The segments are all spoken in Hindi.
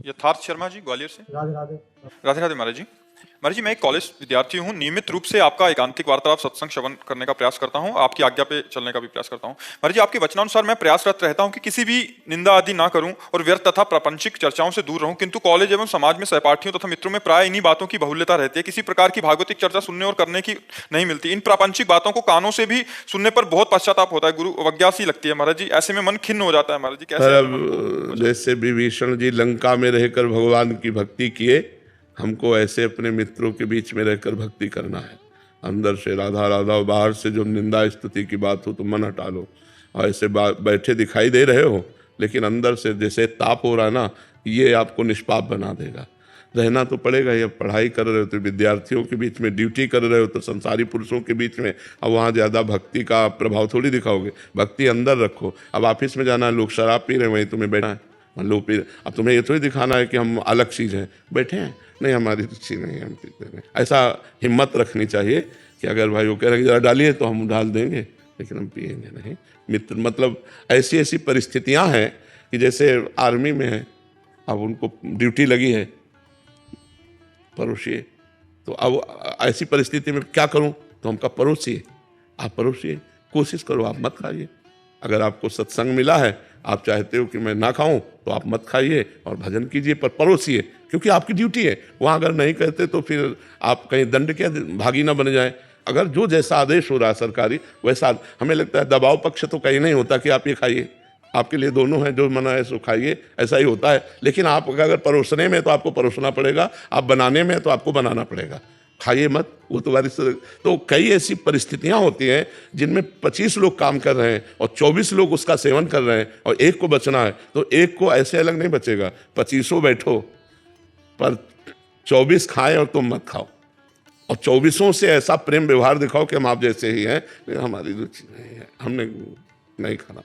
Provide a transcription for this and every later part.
यथार्थ शर्मा जी, ग्वालियर से। राधे राधे। राधे राधे महाराज जी। महाराज जी, मैं एक कॉलेज विद्यार्थी हूँ। नियमित रूप से आपका एकांतिक वार्तालाप सत्संग श्रवण करने का प्रयास करता हूँ, आपकी आज्ञा पे चलने का भी प्रयास करता हूँ। महाराज जी, आपके वचनानुसार मैं प्रयासरत रहता हूँ कि किसी भी निंदा आदि ना करूं और व्यर्थ तथा प्रापंचिक चर्चाओं से दूर रहूं, किंतु कॉलेज एवं समाज में सहपाठियों तथा मित्रों में प्राय इन्हीं बातों की बहुल्यता रहती है। किसी प्रकार की भागवतिक चर्चा सुनने और करने की नहीं मिलती। इन प्रापंचिक बातों को कानों से भी सुनने पर बहुत पश्चाताप होता है, गुरु अवज्ञा सी लगती है महाराज जी। ऐसे में मन खिन्न हो जाता है महाराज जी, कैसे? अब जैसे विभीषण जी लंका में रहकर भगवान की भक्ति किए, हमको ऐसे अपने मित्रों के बीच में रहकर भक्ति करना है। अंदर से राधा राधा, बाहर से जो निंदा स्तुति की बात हो तो मन हटा लो। और ऐसे बैठे दिखाई दे रहे हो, लेकिन अंदर से जैसे ताप हो रहा है ना, ये आपको निष्पाप बना देगा। रहना तो पड़ेगा ही। अब पढ़ाई कर रहे हो तो विद्यार्थियों के बीच में, ड्यूटी कर रहे हो तो संसारी पुरुषों के बीच में, अब वहाँ ज़्यादा भक्ति का प्रभाव थोड़ी दिखाओगे। भक्ति अंदर रखो। अब ऑफिस में जाना है, लोग शराब पी रहे हैं, वहीं तुम्हें बैठा है, लोग पी। अब तुम्हें ये थोड़ी दिखाना है कि हम अलग चीज़ हैं, बैठे हैं, नहीं हमारी रुचि नहीं है, हम पीते नहीं। ऐसा हिम्मत रखनी चाहिए कि अगर भाई वो कह रहे हैं जरा डालिए तो हम डाल देंगे, लेकिन हम पिएंगे नहीं। मित्र मतलब ऐसी ऐसी परिस्थितियाँ हैं कि जैसे आर्मी में है, अब उनको ड्यूटी लगी है, परोसिए। तो अब ऐसी परिस्थिति में क्या करूं? तो हमका परोसिए, आप परोसिए, कोशिश करो, आप मत खाइए। अगर आपको सत्संग मिला है, आप चाहते हो कि मैं ना खाऊं, तो आप मत खाइए और भजन कीजिए, पर परोसिए, क्योंकि आपकी ड्यूटी है। वहाँ अगर नहीं कहते तो फिर आप कहीं दंड के भागी ना बन जाए। अगर जो जैसा आदेश हो रहा है सरकारी, वैसा हमें लगता है। दबाव पक्ष तो कहीं नहीं होता कि आप ये खाइए, आपके लिए दोनों हैं, जो मना है सो खाइए, ऐसा ही होता है। लेकिन आप अगर परोसने में तो आपको परोसना पड़ेगा, आप बनाने में तो आपको बनाना पड़ेगा। खाइए मत, वो तो बारिश। तो कई ऐसी परिस्थितियां होती हैं जिनमें 25 लोग काम कर रहे हैं और 24 लोग उसका सेवन कर रहे हैं और एक को बचना है, तो एक को ऐसे अलग नहीं बचेगा। 25 बैठो, पर 24 खाएं और तुम मत खाओ, और 24 से ऐसा प्रेम व्यवहार दिखाओ कि हम आप जैसे ही हैं, हमारी रुचि नहीं है, हमने नहीं खाना।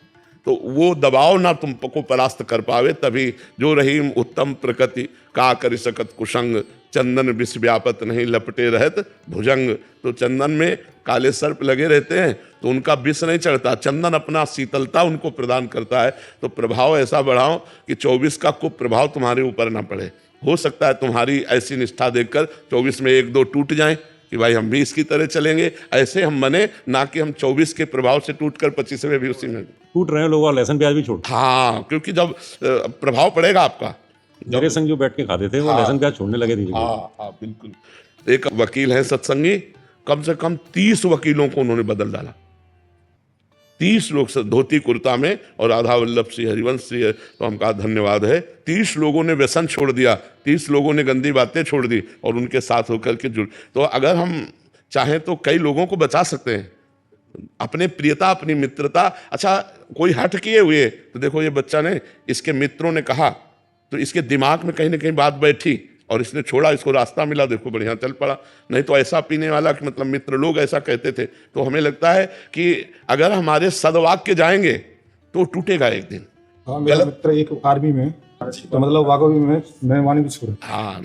तो वो दबाव ना तुमको परास्त कर पावे। तभी जो रहीम उत्तम प्रकृति का करि सकत कुसंग, चंदन विष व्यापत नहीं लपटे रहत भुजंग। तो चंदन में काले सर्प लगे रहते हैं तो उनका विष नहीं चढ़ता, चंदन अपना शीतलता उनको प्रदान करता है। तो प्रभाव ऐसा बढ़ाओ कि 24 का कुछ प्रभाव तुम्हारे ऊपर ना पड़े। हो सकता है तुम्हारी ऐसी निष्ठा देखकर 24 में 1-2 टूट जाएं कि भाई हम भी इसकी तरह चलेंगे। ऐसे हम बने, ना कि हम 24 के प्रभाव से टूटकर 25 में भी उसी में टूट रहे हैं लोग और लहसुन प्याज भी छोड़। हाँ, क्योंकि जब प्रभाव पड़ेगा आपका। मेरे संग जो बैठ के खाते थे वो लहसुन प्याज छोड़ने लगे धीरे। हाँ, बिल्कुल। एक वकील है सत्संगी, कम से कम 30 वकीलों को उन्होंने बदल डाला। 30 लोग धोती कुर्ता में, और राधा वल्लभ श्री हरिवंश श्री, तो हम कहा धन्यवाद है। 30 लोगों ने व्यसन छोड़ दिया, 30 लोगों ने गंदी बातें छोड़ दी और उनके साथ होकर के जुड़। तो अगर हम चाहें तो कई लोगों को बचा सकते हैं। अपने प्रियता, अपनी मित्रता। अच्छा, कोई हट किए हुए तो देखो ये बच्चा ने, इसके मित्रों ने कहा तो इसके दिमाग में कहीं ना कहीं बात बैठी और इसने छोड़ा, इसको रास्ता मिला, देखो बढ़िया चल पड़ा। नहीं तो ऐसा पीने वाला कि मतलब मित्र लोग ऐसा कहते थे। तो हमें लगता है कि अगर हमारे सदवाक्य जाएंगे तो टूटेगा एक दिन। हाँ, मेरा मित्र एक आर्मी में, तो मतलब वाकई में मेहरबानी भी छोड़। हाँ।